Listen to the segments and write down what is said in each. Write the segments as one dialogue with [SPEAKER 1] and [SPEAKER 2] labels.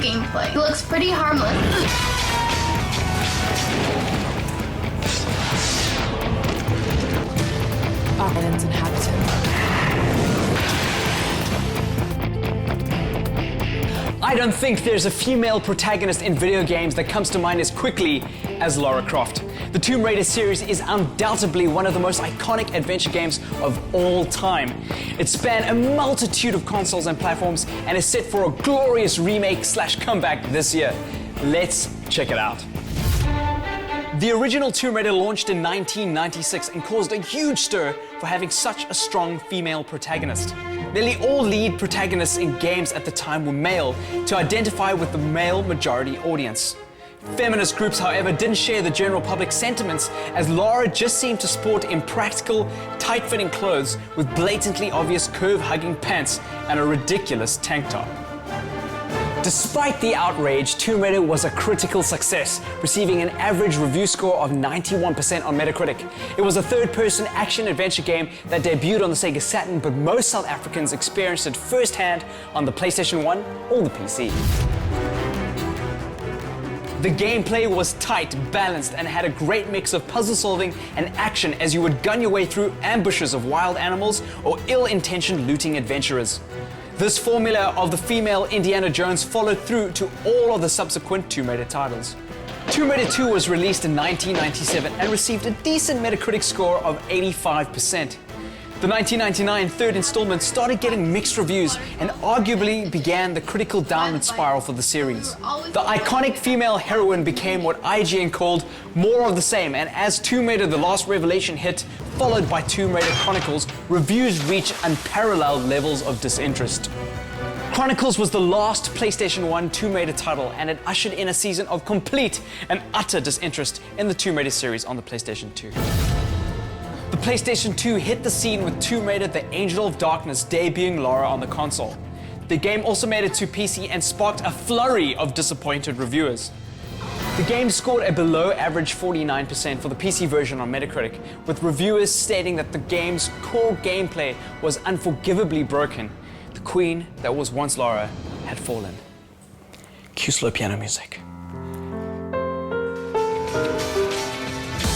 [SPEAKER 1] gameplay. It looks pretty harmless.
[SPEAKER 2] Island's inhabitant.
[SPEAKER 3] I don't think there's a female protagonist in video games that comes to mind as quickly as Lara Croft. The Tomb Raider series is undoubtedly one of the most iconic adventure games of all time. It spanned a multitude of consoles and platforms and is set for a glorious remake/comeback this year. Let's check it out. The original Tomb Raider launched in 1996 and caused a huge stir for having such a strong female protagonist. Nearly all lead protagonists in games at the time were male to identify with the male majority audience. Feminist groups, however, didn't share the general public sentiments, as Lara just seemed to sport impractical, tight-fitting clothes with blatantly obvious curve-hugging pants and a ridiculous tank top. Despite the outrage, Tomb Raider was a critical success, receiving an average review score of 91% on Metacritic. It was a third-person action-adventure game that debuted on the Sega Saturn, but most South Africans experienced it firsthand on the PlayStation 1 or the PC. The gameplay was tight, balanced, and had a great mix of puzzle solving and action as you would gun your way through ambushes of wild animals or ill-intentioned looting adventurers. This formula of the female Indiana Jones followed through to all of the subsequent Tomb Raider titles. Tomb Raider 2 was released in 1997 and received a decent Metacritic score of 85%. The 1999 third installment started getting mixed reviews and arguably began the critical downward spiral for the series. The iconic female heroine became what IGN called more of the same, and as Tomb Raider The Last Revelation hit, followed by Tomb Raider Chronicles, reviews reached unparalleled levels of disinterest. Chronicles was the last PlayStation 1 Tomb Raider title, and it ushered in a season of complete and utter disinterest in the Tomb Raider series on the PlayStation 2. The PlayStation 2 hit the scene with Tomb Raider The Angel of Darkness debuting Lara on the console. The game also made it to PC and sparked a flurry of disappointed reviewers. The game scored a below average 49% for the PC version on Metacritic, with reviewers stating that the game's core gameplay was unforgivably broken. The queen that was once Lara had fallen. Cue slow piano music.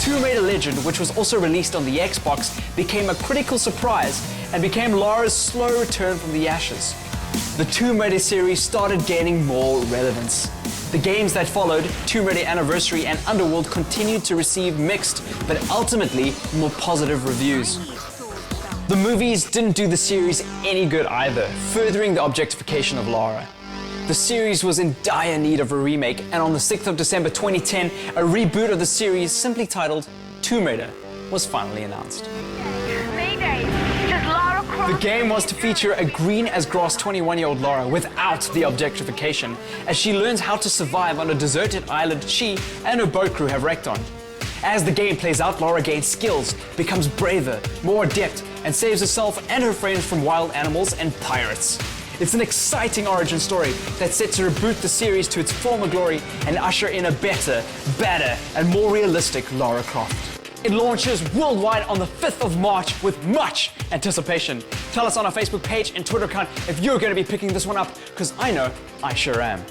[SPEAKER 3] Tomb Raider Legend, which was also released on the Xbox, became a critical surprise and became Lara's slow return from the ashes. The Tomb Raider series started gaining more relevance. The games that followed, Tomb Raider Anniversary and Underworld, continued to receive mixed, but ultimately more positive reviews. The movies didn't do the series any good either, furthering the objectification of Lara. The series was in dire need of a remake, and on the 6th of December 2010, a reboot of the series simply titled Tomb Raider was finally announced. The game was to feature a green-as-grass 21-year-old Lara without the objectification, as she learns how to survive on a deserted island she and her boat crew have wrecked on. As the game plays out, Lara gains skills, becomes braver, more adept, and saves herself and her friends from wild animals and pirates. It's an exciting origin story that's set to reboot the series to its former glory and usher in a better, badder, and more realistic Lara Croft. It launches worldwide on the 5th of March with much anticipation. Tell us on our Facebook page and Twitter account if you're going to be picking this one up, because I know I sure am.